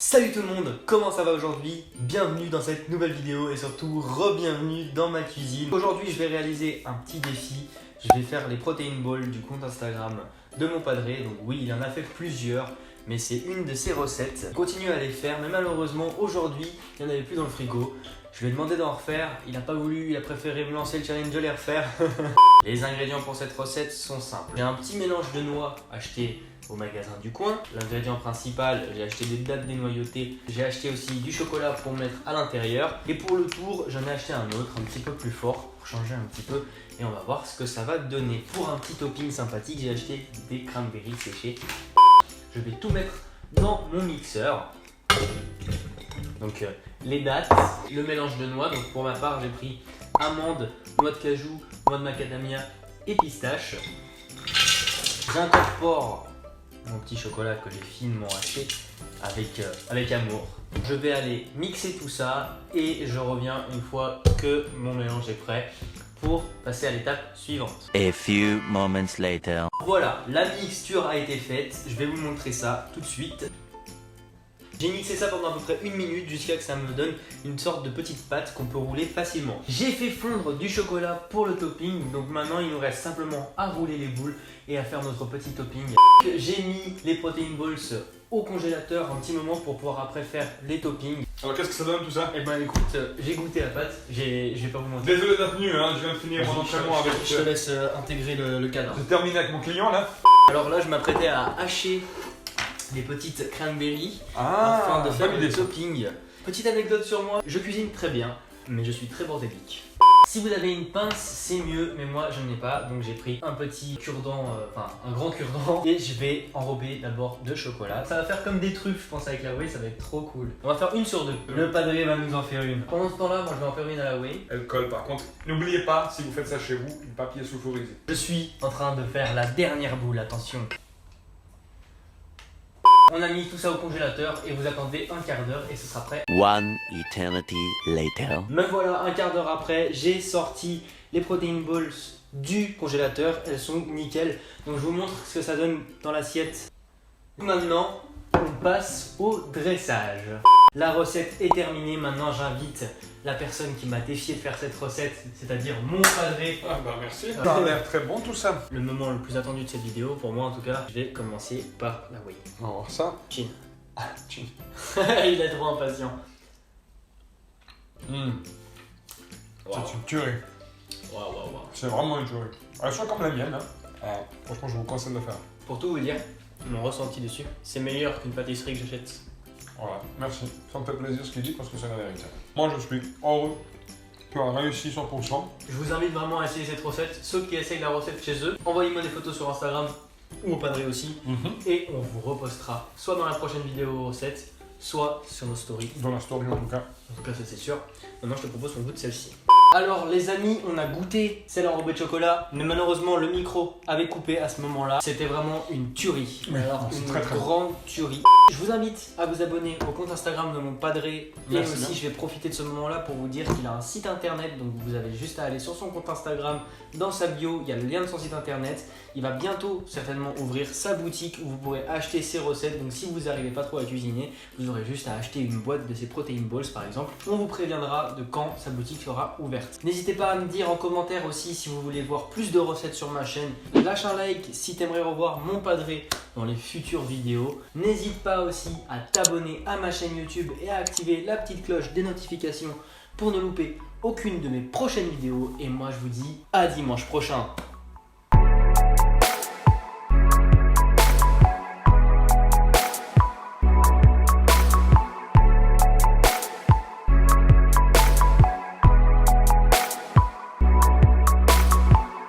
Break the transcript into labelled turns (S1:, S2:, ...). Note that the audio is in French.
S1: Salut tout le monde, comment ça va aujourd'hui? Bienvenue dans cette nouvelle vidéo et surtout re-bienvenue dans ma cuisine. Aujourd'hui je vais réaliser un petit défi. Je vais faire les protein balls du compte Instagram de mon padré. Donc oui, il en a fait plusieurs, mais c'est une de ses recettes. Je continue à les faire, mais malheureusement aujourd'hui il n'y en avait plus dans le frigo. Je lui ai demandé d'en refaire, il n'a pas voulu, il a préféré me lancer le challenge de les refaire. Les ingrédients pour cette recette sont simples. J'ai un petit mélange de noix acheté au magasin du coin. L'ingrédient principal, j'ai acheté des dattes dénoyautées. J'ai acheté aussi du chocolat pour mettre à l'intérieur. Et pour le tour, j'en ai acheté un autre, un petit peu plus fort, pour changer un petit peu. Et on va voir ce que ça va donner. Pour un petit topping sympathique, j'ai acheté des cranberries séchés. Je vais tout mettre dans mon mixeur. Donc les dattes, le mélange de noix. Donc pour ma part, j'ai pris amandes, noix de cajou, noix de macadamia et pistache. J'incorpore mon petit chocolat que j'ai finement haché avec amour. Je vais aller mixer tout ça et je reviens une fois que mon mélange est prêt pour passer à l'étape suivante.
S2: A few moments later.
S1: Voilà, la mixture a été faite. Je vais vous montrer ça tout de suite. J'ai mixé ça pendant à peu près 1 minute jusqu'à ce que ça me donne une sorte de petite pâte qu'on peut rouler facilement. J'ai fait fondre du chocolat pour le topping, donc maintenant il nous reste simplement à rouler les boules et à faire notre petit topping. J'ai mis les protein balls au congélateur un petit moment pour pouvoir après faire les toppings.
S3: Alors qu'est-ce que ça donne tout ça?
S1: Et ben écoute, j'ai goûté la pâte, je vais pas vous mentir.
S3: Désolé d'être venu, hein, je viens de finir mon entraînement avec...
S1: Je te laisse intégrer le cadre.
S3: J'ai terminé avec mon client là.
S1: Alors là je m'apprêtais à hacher les petites cranberries afin de faire le topping. Petite anecdote sur moi, je cuisine très bien, mais je suis très bordélique. Si vous avez une pince, c'est mieux, mais moi je n'en ai pas, donc j'ai pris un petit cure-dent, un grand cure-dent, et je vais enrober d'abord de chocolat. Ça va faire comme des truffes, je pense, avec la whey, ça va être trop cool. On va faire une sur deux. Le padré va nous en faire une. Pendant ce temps-là, moi je vais en faire une à la whey.
S3: Elle colle par contre. N'oubliez pas, si vous faites ça chez vous, le papier sulfurisé.
S1: Je suis en train de faire la dernière boule, attention. On a mis tout ça au congélateur et vous attendez un quart d'heure et ce sera prêt.
S2: One eternity later.
S1: Me voilà un quart d'heure après, j'ai sorti les protein balls du congélateur, elles sont nickel. Donc je vous montre ce que ça donne dans l'assiette. Maintenant, on passe au dressage. La recette est terminée, maintenant j'invite la personne qui m'a défié de faire cette recette, c'est-à-dire mon padré.
S3: Ah bah merci. Ça a l'air très bon tout ça.
S1: Le moment le plus attendu de cette vidéo, pour moi en tout cas, je vais commencer par la whey.
S3: On va voir ça.
S1: Chin.
S3: Chin.
S1: Il est trop impatient.
S3: C'est une tuerie.
S1: Waouh.
S3: C'est vraiment une tuerie. Elle soit comme la mienne. Hein. Franchement, je vous conseille de le faire.
S1: Pour tout vous dire, mon ressenti dessus, c'est meilleur qu'une pâtisserie que j'achète.
S3: Voilà, merci. Ça me fait plaisir ce qu'il dit parce que c'est la vérité. Moi, je suis heureux. Tu as réussi 100%.
S1: Je vous invite vraiment à essayer cette recette. Ceux qui essayent la recette chez eux, envoyez-moi des photos sur Instagram ou au padré aussi. Et on vous repostera soit dans la prochaine vidéo recette, soit sur nos stories.
S3: Dans la story en tout cas.
S1: En tout cas, ça c'est sûr. Maintenant, je te propose qu'on goûte celle-ci. Alors les amis, on a goûté celle enrobée de chocolat, mais malheureusement le micro avait coupé à ce moment-là. C'était vraiment une tuerie.
S3: Oui,
S1: Alors
S3: c'est
S1: une
S3: très
S1: grande tuerie. Je vous invite à vous abonner au compte Instagram de mon padré.
S3: Merci
S1: et aussi,
S3: bien.
S1: je vais profiter de ce moment-là pour vous dire qu'il a un site internet. Donc vous avez juste à aller sur son compte Instagram. Dans sa bio, il y a le lien de son site internet. Il va bientôt certainement ouvrir sa boutique où vous pourrez acheter ses recettes. Donc si vous n'arrivez pas trop à cuisiner, vous aurez juste à acheter une boîte de ses protein balls par exemple. On vous préviendra de quand sa boutique sera ouverte. N'hésitez pas à me dire en commentaire aussi si vous voulez voir plus de recettes sur ma chaîne. Lâche un like si tu aimerais revoir mon padré dans les futures vidéos. N'hésite pas aussi à t'abonner à ma chaîne YouTube et à activer la petite cloche des notifications pour ne louper aucune de mes prochaines vidéos. Et moi je vous dis à dimanche prochain.